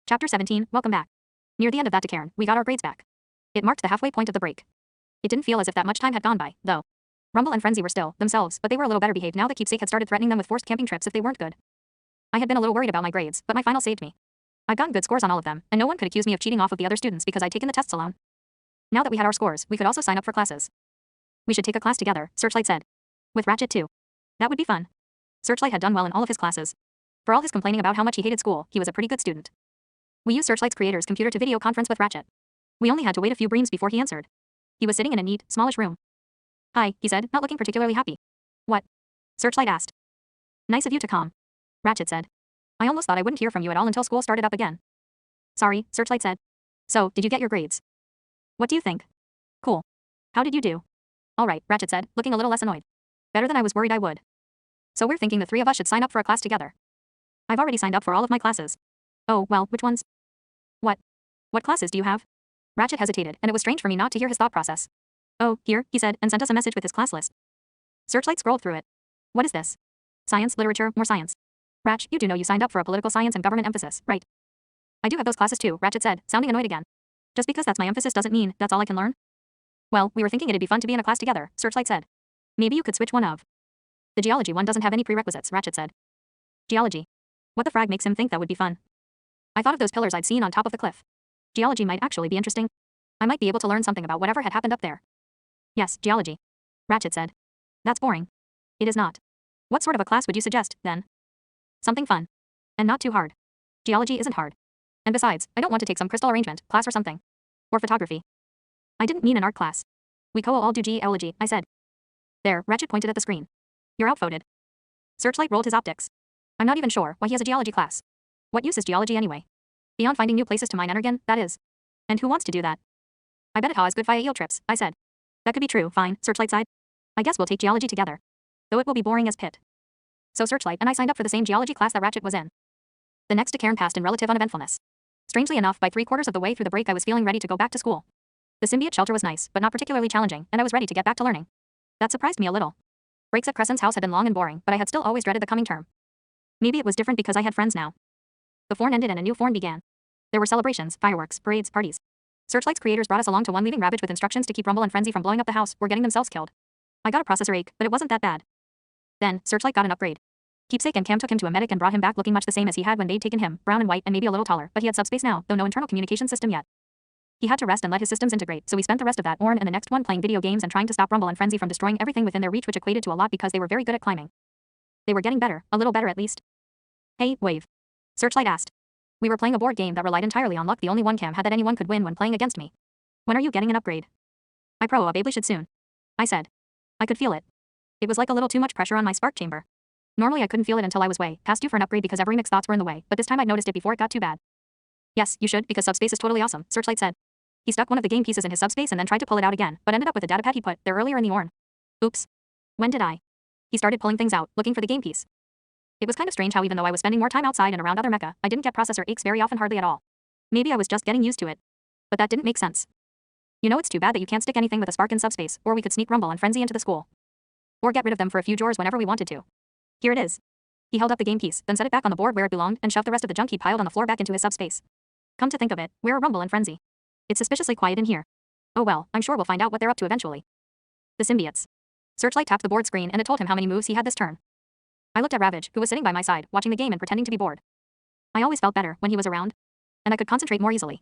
Chapter 17, Welcome back. Near the end of that decaren, we got our grades back. It marked the halfway point of the break. It didn't feel as if that much time had gone by, though. Rumble and Frenzy were still themselves, but they were a little better behaved now that Keepsake had started threatening them with forced camping trips if they weren't good. I had been a little worried about my grades, but my final saved me. I'd gotten good scores on all of them, and no one could accuse me of cheating off of the other students because I'd taken the tests alone. Now that we had our scores, we could also sign up for classes. We should take a class together, Searchlight said. With Ratchet too. That would be fun. Searchlight had done well in all of his classes. For all his complaining about how much he hated school, he was a pretty good student. We used Searchlight's creator's computer to video conference with Ratchet. We only had to wait a few breams before he answered. He was sitting in a neat, smallish room. Hi, he said, not looking particularly happy. What? Searchlight asked. Nice of you to come. Ratchet said. I almost thought I wouldn't hear from you at all until school started up again. Sorry, Searchlight said. So, did you get your grades? What do you think? Cool. How did you do? All right, Ratchet said, looking a little less annoyed. Better than I was worried I would. So we're thinking the three of us should sign up for a class together. I've already signed up for all of my classes. Oh, well, which ones? What classes do you have? Ratchet hesitated, and it was strange for me not to hear his thought process. Oh, here, he said, and sent us a message with his class list. Searchlight scrolled through it. What is this? Science, literature, more science. Ratch, you do know you signed up for a political science and government emphasis, right? I do have those classes too, Ratchet said, sounding annoyed again. Just because that's my emphasis doesn't mean that's all I can learn. Well, we were thinking it'd be fun to be in a class together, Searchlight said. Maybe you could switch one of. The geology one doesn't have any prerequisites, Ratchet said. Geology. What the frag makes him think that would be fun? I thought of those pillars I'd seen on top of the cliff. Geology might actually be interesting. I might be able to learn something about whatever had happened up there. Yes, geology. Ratchet said. That's boring. It is not. What sort of a class would you suggest, then? Something fun. And not too hard. Geology isn't hard. And besides, I don't want to take some crystal arrangement class or something. Or photography. I didn't mean an art class. We all do geology, I said. There, Ratchet pointed at the screen. You're outvoted. Searchlight rolled his optics. I'm not even sure why he has a geology class. What use is geology anyway? Beyond finding new places to mine energon, that is. And who wants to do that? I bet it has good via eel trips, I said. That could be true, fine, Searchlight sighed. I guess we'll take geology together. Though it will be boring as pit. So Searchlight and I signed up for the same geology class that Ratchet was in. The next decaren passed in relative uneventfulness. Strangely enough, by 3/4 of the way through the break I was feeling ready to go back to school. The symbiote shelter was nice, but not particularly challenging, and I was ready to get back to learning. That surprised me a little. Breaks at Crescent's house had been long and boring, but I had still always dreaded the coming term. Maybe it was different because I had friends now. The forn ended and a new forn began. There were celebrations, fireworks, parades, parties. Searchlight's creators brought us along to one leaving Ravage with instructions to keep Rumble and Frenzy from blowing up the house or getting themselves killed. I got a processor ache, but it wasn't that bad. Then, Searchlight got an upgrade. Keepsake and Cam took him to a medic and brought him back looking much the same as he had when they'd taken him, brown and white and maybe a little taller, but he had subspace now, though no internal communication system yet. He had to rest and let his systems integrate, so we spent the rest of that Orn and the next one playing video games and trying to stop Rumble and Frenzy from destroying everything within their reach, which equated to a lot because they were very good at climbing. They were getting better, a little better at least. Hey, Wave. Searchlight asked. We were playing a board game that relied entirely on luck, the only one Cam had that anyone could win when playing against me. When are you getting an upgrade? I probably should soon. I said. I could feel it. It was like a little too much pressure on my spark chamber. Normally I couldn't feel it until I was way past due for an upgrade because every mixed thoughts were in the way, but this time I'd noticed it before it got too bad. Yes, you should, because subspace is totally awesome, Searchlight said. He stuck one of the game pieces in his subspace and then tried to pull it out again, but ended up with a datapad he put there earlier in the Orn. Oops. When did I? He started pulling things out, looking for the game piece. It was kind of strange how even though I was spending more time outside and around other mecha, I didn't get processor aches very often, hardly at all. Maybe I was just getting used to it. But that didn't make sense. You know, it's too bad that you can't stick anything with a spark in subspace, or we could sneak Rumble and Frenzy into the school. Or get rid of them for a few drawers whenever we wanted to. Here it is. He held up the game piece, then set it back on the board where it belonged and shoved the rest of the junk he piled on the floor back into his subspace. Come to think of it, where are Rumble and Frenzy? It's suspiciously quiet in here. Oh well, I'm sure we'll find out what they're up to eventually. The symbiotes. Searchlight tapped the board screen and it told him how many moves he had this turn. I looked at Ravage, who was sitting by my side, watching the game and pretending to be bored. I always felt better when he was around. And I could concentrate more easily.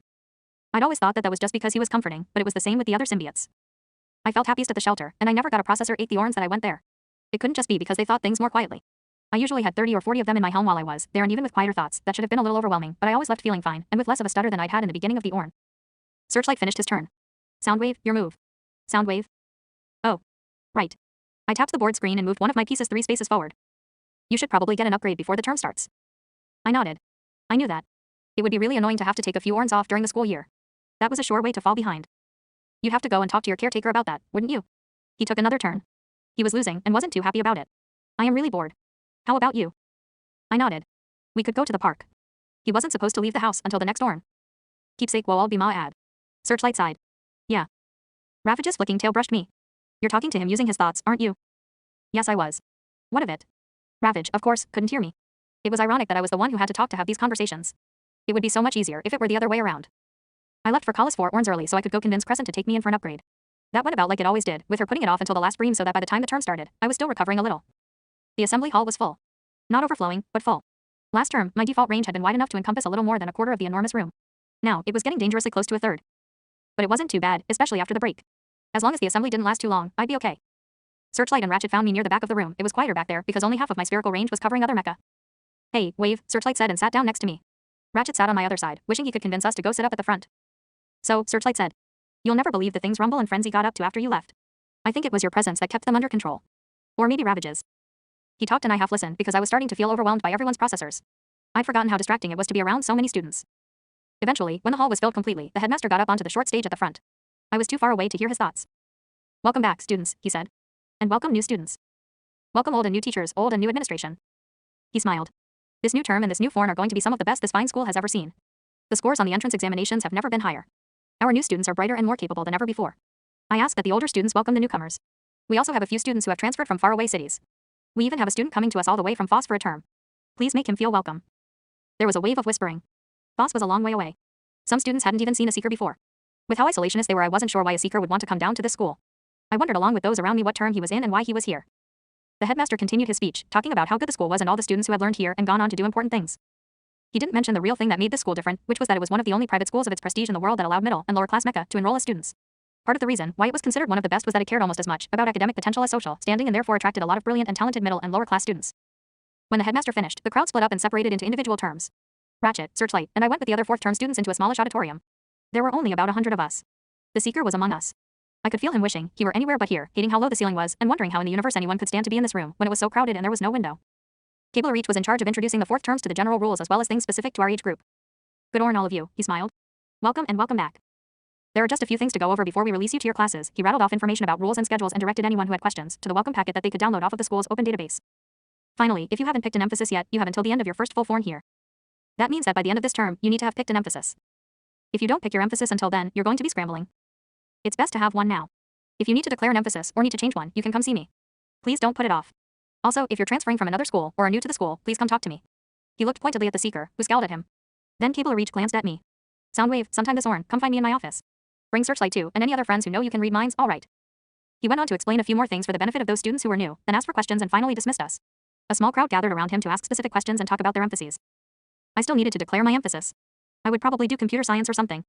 I'd always thought that was just because he was comforting, but it was the same with the other symbiotes. I felt happiest at the shelter, and I never got a processor ate the Orns that I went there. It couldn't just be because they thought things more quietly. I usually had 30 or 40 of them in my helm while I was there, and even with quieter thoughts, that should have been a little overwhelming, but I always left feeling fine, and with less of a stutter than I'd had in the beginning of the Orn. Searchlight finished his turn. Soundwave, your move. Soundwave. Oh. Right. I tapped the board screen and moved one of my pieces 3 spaces forward. You should probably get an upgrade before the term starts. I nodded. I knew that. It would be really annoying to have to take a few Orns off during the school year. That was a sure way to fall behind. You'd have to go and talk to your caretaker about that, wouldn't you? He took another turn. He was losing and wasn't too happy about it. I am really bored. How about you? I nodded. We could go to the park. He wasn't supposed to leave the house until the next Orn. Keepsake will all be ma ad. Searchlight sighed. Yeah. Ravage's flicking tail brushed me. You're talking to him using his thoughts, aren't you? Yes, I was. What of it? Ravage, of course, couldn't hear me. It was ironic that I was the one who had to talk to have these conversations. It would be so much easier if it were the other way around. I left for college 4 hours early so I could go convince Crescent to take me in for an upgrade. That went about like it always did, with her putting it off until the last bream so that by the time the term started, I was still recovering a little. The assembly hall was full. Not overflowing, but full. Last term, my default range had been wide enough to encompass a little more than a quarter of the enormous room. Now, it was getting dangerously close to a third. But it wasn't too bad, especially after the break. As long as the assembly didn't last too long, I'd be okay. Searchlight and Ratchet found me near the back of the room. It was quieter back there because only half of my spherical range was covering other mecha. Hey, Wave, Searchlight said and sat down next to me. Ratchet sat on my other side, wishing he could convince us to go sit up at the front. So, Searchlight said. You'll never believe the things Rumble and Frenzy got up to after you left. I think it was your presence that kept them under control. Or maybe Ravage's. He talked and I half listened because I was starting to feel overwhelmed by everyone's processors. I'd forgotten how distracting it was to be around so many students. Eventually, when the hall was filled completely, the headmaster got up onto the short stage at the front. I was too far away to hear his thoughts. Welcome back, students, he said. And welcome new students. Welcome old and new teachers, old and new administration. He smiled. This new term and this new form are going to be some of the best this fine school has ever seen. The scores on the entrance examinations have never been higher. Our new students are brighter and more capable than ever before. I ask that the older students welcome the newcomers. We also have a few students who have transferred from faraway cities. We even have a student coming to us all the way from Foss for a term. Please make him feel welcome. There was a wave of whispering. Foss was a long way away. Some students hadn't even seen a seeker before. With how isolationist they were, I wasn't sure why a seeker would want to come down to this school. I wondered along with those around me what term he was in and why he was here. The headmaster continued his speech, talking about how good the school was and all the students who had learned here and gone on to do important things. He didn't mention the real thing that made this school different, which was that it was one of the only private schools of its prestige in the world that allowed middle and lower class mecha to enroll as students. Part of the reason why it was considered one of the best was that it cared almost as much about academic potential as social standing and therefore attracted a lot of brilliant and talented middle and lower class students. When the headmaster finished, the crowd split up and separated into individual terms. Ratchet, Searchlight, and I went with the other 4th term students into a smallish auditorium. There were only about 100 of us. The seeker was among us. I could feel him wishing he were anywhere but here, hating how low the ceiling was, and wondering how in the universe anyone could stand to be in this room when it was so crowded and there was no window. Cable Reach was in charge of introducing the 4th terms to the general rules as well as things specific to our age group. Good morning all of you, he smiled. Welcome and welcome back. There are just a few things to go over before we release you to your classes. He rattled off information about rules and schedules and directed anyone who had questions to the welcome packet that they could download off of the school's open database. Finally, if you haven't picked an emphasis yet, you have until the end of your first full form here. That means that by the end of this term, you need to have picked an emphasis. If you don't pick your emphasis until then, you're going to be scrambling. It's best to have one now. If you need to declare an emphasis or need to change one, you can come see me. Please don't put it off. Also, if you're transferring from another school or are new to the school, please come talk to me. He looked pointedly at the seeker, who scowled at him. Then Cable Reach glanced at me. Soundwave, sometime this morning, come find me in my office. Bring Searchlight too, and any other friends who know you can read minds, all right. He went on to explain a few more things for the benefit of those students who were new, then asked for questions and finally dismissed us. A small crowd gathered around him to ask specific questions and talk about their emphases. I still needed to declare my emphasis. I would probably do computer science or something.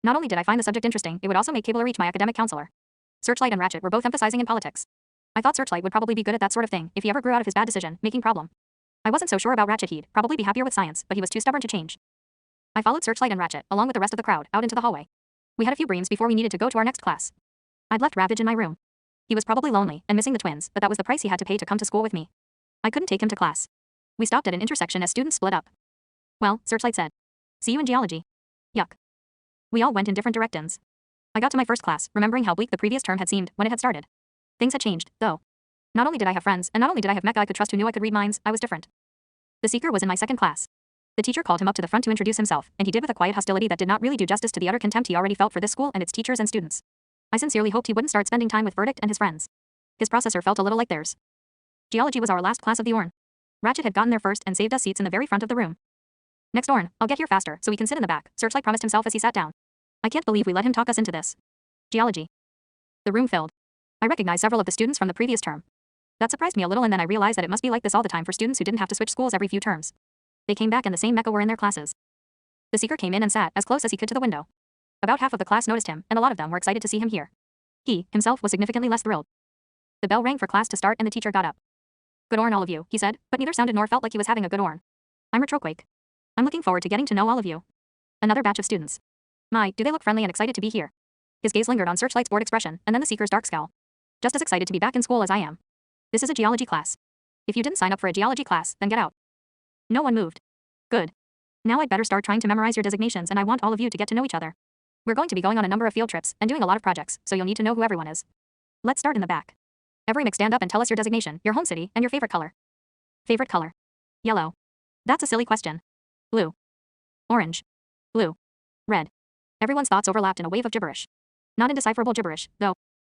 Not only did I find the subject interesting, it would also make Cable Reach my academic counselor. Searchlight and Ratchet were both emphasizing in politics. I thought Searchlight would probably be good at that sort of thing if he ever grew out of his bad decision-making problem. I wasn't so sure about Ratchet. He'd probably be happier with science, but he was too stubborn to change. I followed Searchlight and Ratchet, along with the rest of the crowd, out into the hallway. We had a few breams before we needed to go to our next class. I'd left Ravage in my room. He was probably lonely and missing the twins, but that was the price he had to pay to come to school with me. I couldn't take him to class. We stopped at an intersection as students split up. Well, Searchlight said. See you in geology. Yuck. We all went in different directions. I got to my first class, remembering how bleak the previous term had seemed when it had started. Things had changed, though. Not only did I have friends, and not only did I have mecha I could trust who knew I could read minds, I was different. The seeker was in my second class. The teacher called him up to the front to introduce himself, and he did with a quiet hostility that did not really do justice to the utter contempt he already felt for this school and its teachers and students. I sincerely hoped he wouldn't start spending time with Verdict and his friends. His processor felt a little like theirs. Geology was our last class of the Orn. Ratchet had gotten there first and saved us seats in the very front of the room. Next Orn, I'll get here faster so we can sit in the back, Searchlight promised himself as he sat down. I can't believe we let him talk us into this. Geology. The room filled. I recognized several of the students from the previous term. That surprised me a little, and then I realized that it must be like this all the time for students who didn't have to switch schools every few terms. They came back and the same mecha were in their classes. The seeker came in and sat as close as he could to the window. About half of the class noticed him, and a lot of them were excited to see him here. He, himself, was significantly less thrilled. The bell rang for class to start and the teacher got up. Good Orn all of you, he said, but neither sounded nor felt like he was having a good Orn. I'm Retroquake. I'm looking forward to getting to know all of you. Another batch of students. My, do they look friendly and excited to be here. His gaze lingered on Searchlight's bored expression, and then the seeker's dark scowl. Just as excited to be back in school as I am. This is a geology class. If you didn't sign up for a geology class, then get out. No one moved. Good. Now I'd better start trying to memorize your designations, and I want all of you to get to know each other. We're going to be going on a number of field trips and doing a lot of projects, so you'll need to know who everyone is. Let's start in the back. Every mix, stand up and tell us your designation, your home city, and your favorite color. Favorite color. Yellow. That's a silly question. Blue. Orange. Blue. Red. Everyone's thoughts overlapped in a wave of gibberish. Not indecipherable gibberish, though.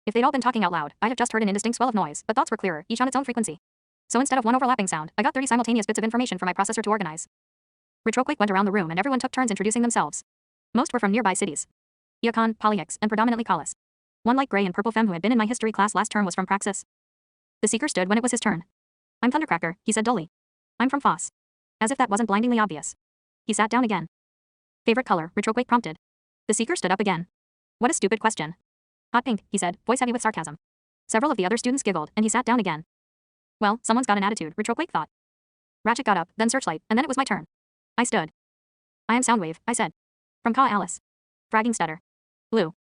If they'd all been talking out loud, I'd have just heard an indistinct swell of noise, but thoughts were clearer, each on its own frequency. So instead of one overlapping sound, I got 30 simultaneous bits of information for my processor to organize. Retroquake went around the room and everyone took turns introducing themselves. Most were from nearby cities. Iacon, Polyx, and predominantly Kalis. One light gray and purple femme who had been in my history class last term was from Praxis. The seeker stood when it was his turn. I'm Thundercracker, he said dully. I'm from Foss. As if that wasn't blindingly obvious. He sat down again. Favorite color, Retroquake prompted. The seeker stood up again. What a stupid question. Hot pink, he said, voice heavy with sarcasm. Several of the other students giggled, and he sat down again. Well, someone's got an attitude, Retroquake thought. Ratchet got up, then Searchlight, and then it was my turn. I stood. I am Soundwave, I said. From Ka Alice. Fragging stutter. Blue.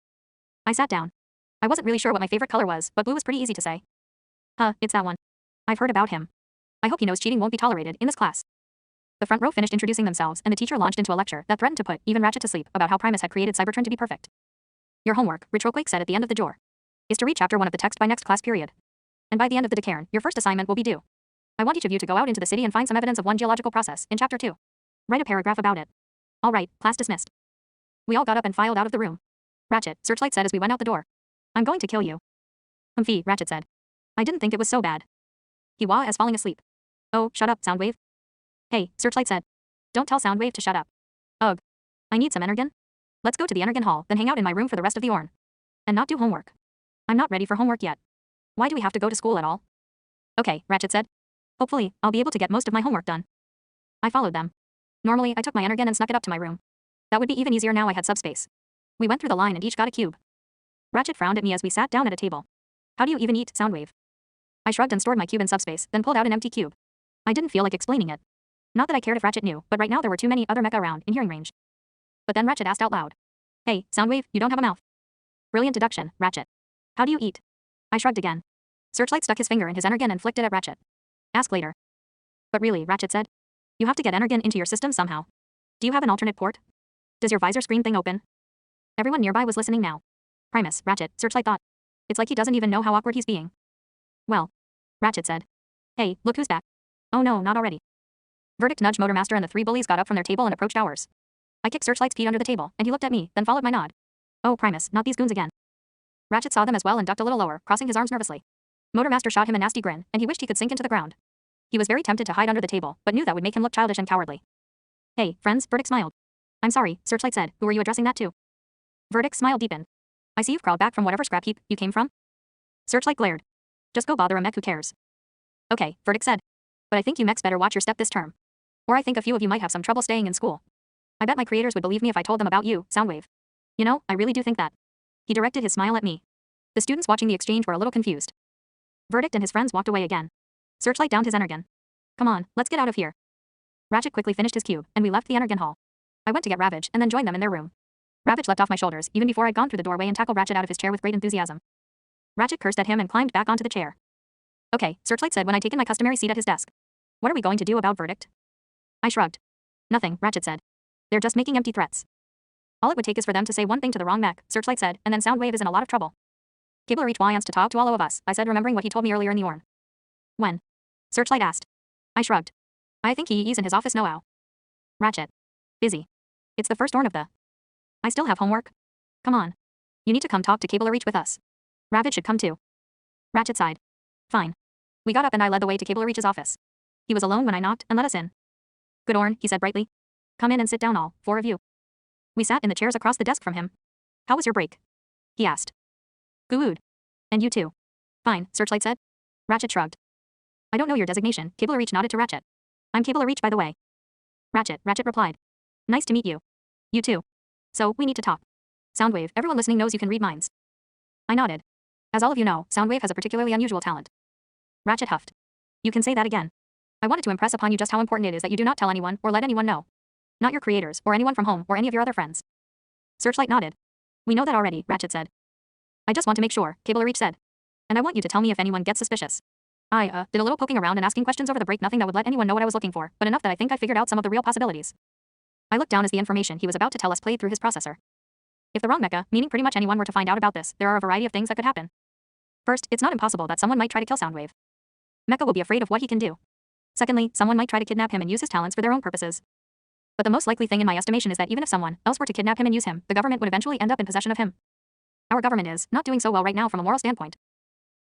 I sat down. I wasn't really sure what my favorite color was, but blue was pretty easy to say. Huh, it's that one. I've heard about him. I hope he knows cheating won't be tolerated in this class. The front row finished introducing themselves, and the teacher launched into a lecture that threatened to put even Ratchet to sleep about how Primus had created Cybertron to be perfect. Your homework, Retroquake said at the end of the jour, is to read chapter 1 of the text by next class period. And by the end of the decairn, your first assignment will be due. I want each of you to go out into the city and find some evidence of one geological process in chapter 2. Write a paragraph about it. All right, class dismissed. We all got up and filed out of the room. Ratchet, Searchlight said as we went out the door. I'm going to kill you. Humphy, Ratchet said. I didn't think it was so bad. He wah as falling asleep. Oh, shut up, Soundwave. Hey, Searchlight said. Don't tell Soundwave to shut up. Ugh. I need some energon. Let's go to the energon hall, then hang out in my room for the rest of the orn. And not do homework. I'm not ready for homework yet. Why do we have to go to school at all? Okay, Ratchet said. Hopefully, I'll be able to get most of my homework done. I followed them. Normally, I took my energon and snuck it up to my room. That would be even easier now I had subspace. We went through the line and each got a cube. Ratchet frowned at me as we sat down at a table. How do you even eat, Soundwave? I shrugged and stored my cube in subspace, then pulled out an empty cube. I didn't feel like explaining it. Not that I cared if Ratchet knew, but right now there were too many other mecha around, in hearing range. But then Ratchet asked out loud. Hey, Soundwave, you don't have a mouth. Brilliant deduction, Ratchet. How do you eat? I shrugged again. Searchlight stuck his finger in his energon and flicked it at Ratchet. Ask later. But really, Ratchet said. You have to get energon into your system somehow. Do you have an alternate port? Does your visor screen thing open? Everyone nearby was listening now. Primus, Ratchet, Searchlight thought. It's like he doesn't even know how awkward he's being. Well. Ratchet said. Hey, look who's back. Oh no, not already. Verdict nudged Motormaster and the 3 bullies got up from their table and approached ours. I kicked Searchlight's feet under the table, and he looked at me, then followed my nod. Oh, Primus, not these goons again. Ratchet saw them as well and ducked a little lower, crossing his arms nervously. Motormaster shot him a nasty grin, and he wished he could sink into the ground. He was very tempted to hide under the table, but knew that would make him look childish and cowardly. Hey, friends, Verdict smiled. I'm sorry, Searchlight said, who were you addressing that to? Verdict's smile deepened. I see you've crawled back from whatever scrap heap you came from. Searchlight glared. Just go bother a mech who cares. Okay, Verdict said. But I think you mechs better watch your step this term. Or I think a few of you might have some trouble staying in school. I bet my creators would believe me if I told them about you, Soundwave. You know, I really do think that. He directed his smile at me. The students watching the exchange were a little confused. Verdict and his friends walked away again. Searchlight downed his energon. Come on, let's get out of here. Ratchet quickly finished his cube, and we left the energon hall. I went to get Ravage, and then joined them in their room. Ravage leapt off my shoulders, even before I'd gone through the doorway and tackled Ratchet out of his chair with great enthusiasm. Ratchet cursed at him and climbed back onto the chair. Okay, Searchlight said when I'd taken my customary seat at his desk. What are we going to do about Verdict? I shrugged. Nothing, Ratchet said. They're just making empty threats. All it would take is for them to say one thing to the wrong mech, Searchlight said, and then Soundwave is in a lot of trouble. Cable Reach wants to talk to all of us, I said, remembering what he told me earlier in the orn. When? Searchlight asked. I shrugged. I think he's in his office now. Ratchet. Busy. It's the first orn of the. I still have homework. Come on. You need to come talk to Cable Reach with us. Ravage should come too. Ratchet sighed. Fine. We got up and I led the way to Cable Reach's office. He was alone when I knocked and let us in. Good orn, he said brightly. Come in and sit down all, 4 of you. We sat in the chairs across the desk from him. How was your break? He asked. Good. And you too. Fine, Searchlight said. Ratchet shrugged. I don't know your designation, Cable Reach nodded to Ratchet. I'm Cable Reach by the way. Ratchet replied. Nice to meet you. You too. So, we need to talk. Soundwave, everyone listening knows you can read minds. I nodded. As all of you know, Soundwave has a particularly unusual talent. Ratchet huffed. You can say that again. I wanted to impress upon you just how important it is that you do not tell anyone or let anyone know. Not your creators, or anyone from home, or any of your other friends. Searchlight nodded. We know that already, Ratchet said. I just want to make sure, Cable Reach said. And I want you to tell me if anyone gets suspicious. I, did a little poking around and asking questions over the break, nothing that would let anyone know what I was looking for, but enough that I think I figured out some of the real possibilities. I looked down as the information he was about to tell us played through his processor. If the wrong mecha, meaning pretty much anyone, were to find out about this, there are a variety of things that could happen. First, it's not impossible that someone might try to kill Soundwave. Mecha will be afraid of what he can do. Secondly, someone might try to kidnap him and use his talents for their own purposes. But the most likely thing in my estimation is that even if someone else were to kidnap him and use him, the government would eventually end up in possession of him. Our government is not doing so well right now from a moral standpoint.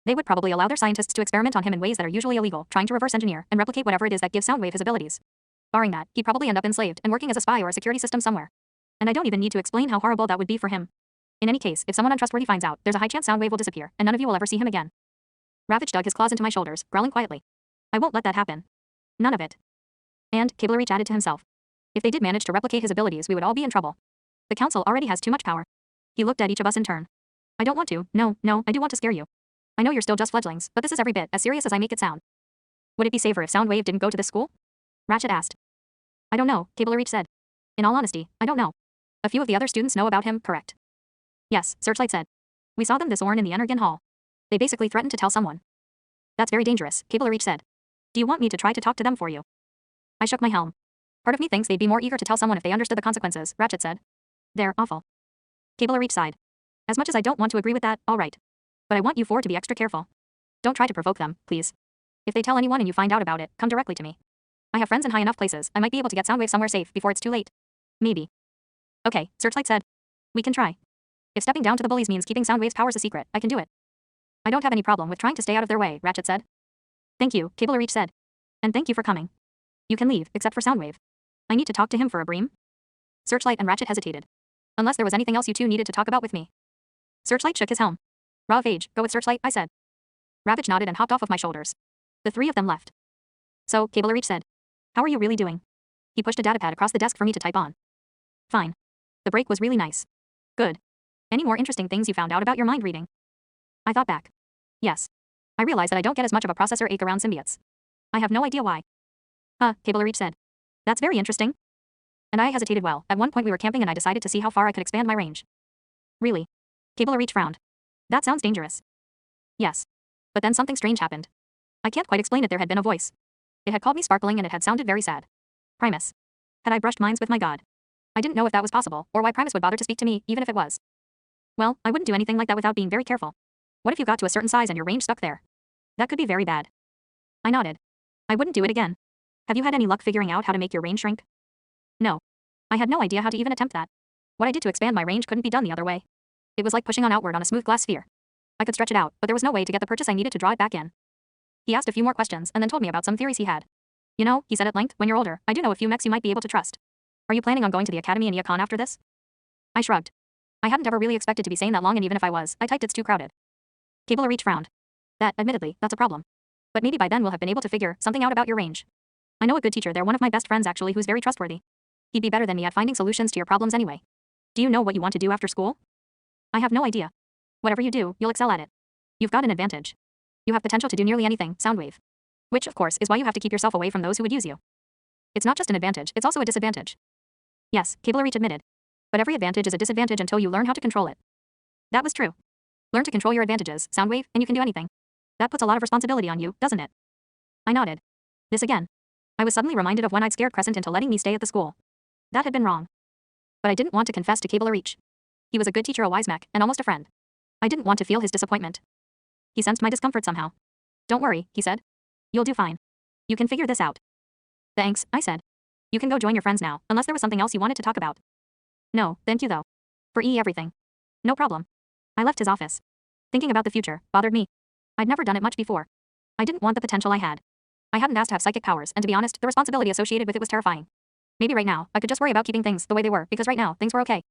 They would probably allow their scientists to experiment on him in ways that are usually illegal, trying to reverse engineer and replicate whatever it is that gives Soundwave his abilities. Barring that, he'd probably end up enslaved and working as a spy or a security system somewhere. And I don't even need to explain how horrible that would be for him. In any case, if someone untrustworthy finds out, there's a high chance Soundwave will disappear, and none of you will ever see him again. Ravage dug his claws into my shoulders, growling quietly. I won't let that happen. None of it. And, Cable Reach added to himself. If they did manage to replicate his abilities, we would all be in trouble. The council already has too much power. He looked at each of us in turn. I don't want to, no, I do want to scare you. I know you're still just fledglings, but this is every bit as serious as I make it sound. Would it be safer if Soundwave didn't go to this school? Ratchet asked. I don't know, Cable Reach said. In all honesty, I don't know. A few of the other students know about him, correct? Yes, Searchlight said. We saw them this morning in the Energon Hall. They basically threatened to tell someone. That's very dangerous, Cable Reach said. Do you want me to try to talk to them for you? I shook my helm. Part of me thinks they'd be more eager to tell someone if they understood the consequences, Ratchet said. They're awful. Cable Reach sighed. As much as I don't want to agree with that, all right. But I want you four to be extra careful. Don't try to provoke them, please. If they tell anyone and you find out about it, come directly to me. I have friends in high enough places, I might be able to get Soundwave somewhere safe before it's too late. Maybe. Okay, Searchlight said. We can try. If stepping down to the bullies means keeping Soundwave's powers a secret, I can do it. I don't have any problem with trying to stay out of their way, Ratchet said. Thank you, Cable Reach said. And thank you for coming. You can leave, except for Soundwave. I need to talk to him for a bream. Searchlight and Ratchet hesitated. Unless there was anything else you two needed to talk about with me. Searchlight shook his helm. Raw of age, go with Searchlight, I said. Ravage nodded and hopped off of my shoulders. The three of them left. So, Cable Reach said. How are you really doing? He pushed a datapad across the desk for me to type on. Fine. The break was really nice. Good. Any more interesting things you found out about your mind reading? I thought back. Yes. I realized that I don't get as much of a processor ache around symbiotes. I have no idea why. Cable Reach said. That's very interesting. And I hesitated well. At one point we were camping and I decided to see how far I could expand my range. Really? Cable Reach frowned. That sounds dangerous. Yes. But then something strange happened. I can't quite explain it. There had been a voice. It had called me sparkling and it had sounded very sad. Primus. Had I brushed minds with my god? I didn't know if that was possible, or why Primus would bother to speak to me, even if it was. Well, I wouldn't do anything like that without being very careful. What if you got to a certain size and your range stuck there? That could be very bad. I nodded. I wouldn't do it again. Have you had any luck figuring out how to make your range shrink? No. I had no idea how to even attempt that. What I did to expand my range couldn't be done the other way. It was like pushing on outward on a smooth glass sphere. I could stretch it out, but there was no way to get the purchase I needed to draw it back in. He asked a few more questions and then told me about some theories he had. You know, he said at length, when you're older, I do know a few mechs you might be able to trust. Are you planning on going to the academy in Yacon after this? I shrugged. I hadn't ever really expected to be sane that long, and even if I was, I typed it's too crowded. Cable Reach frowned. Admittedly, that's a problem. But maybe by then we'll have been able to figure something out about your range. I know a good teacher there, one of my best friends actually, who's very trustworthy. He'd be better than me at finding solutions to your problems anyway. Do you know what you want to do after school? I have no idea. Whatever you do, you'll excel at it. You've got an advantage. You have potential to do nearly anything, Soundwave. Which, of course, is why you have to keep yourself away from those who would use you. It's not just an advantage, it's also a disadvantage. Yes, Cable Reach admitted. But every advantage is a disadvantage until you learn how to control it. That was true. Learn to control your advantages, Soundwave, and you can do anything. That puts a lot of responsibility on you, doesn't it? I nodded. This again. I was suddenly reminded of when I'd scared Crescent into letting me stay at the school. That had been wrong. But I didn't want to confess to Cable Reach. He was a good teacher, a wise mech, and almost a friend. I didn't want to feel his disappointment. He sensed my discomfort somehow. Don't worry, he said. You'll do fine. You can figure this out. Thanks, I said. You can go join your friends now, unless there was something else you wanted to talk about. No, thank you though. For everything. No problem. I left his office. Thinking about the future bothered me. I'd never done it much before. I didn't want the potential I had. I hadn't asked to have psychic powers, and to be honest, the responsibility associated with it was terrifying. Maybe right now, I could just worry about keeping things the way they were, because right now, things were okay.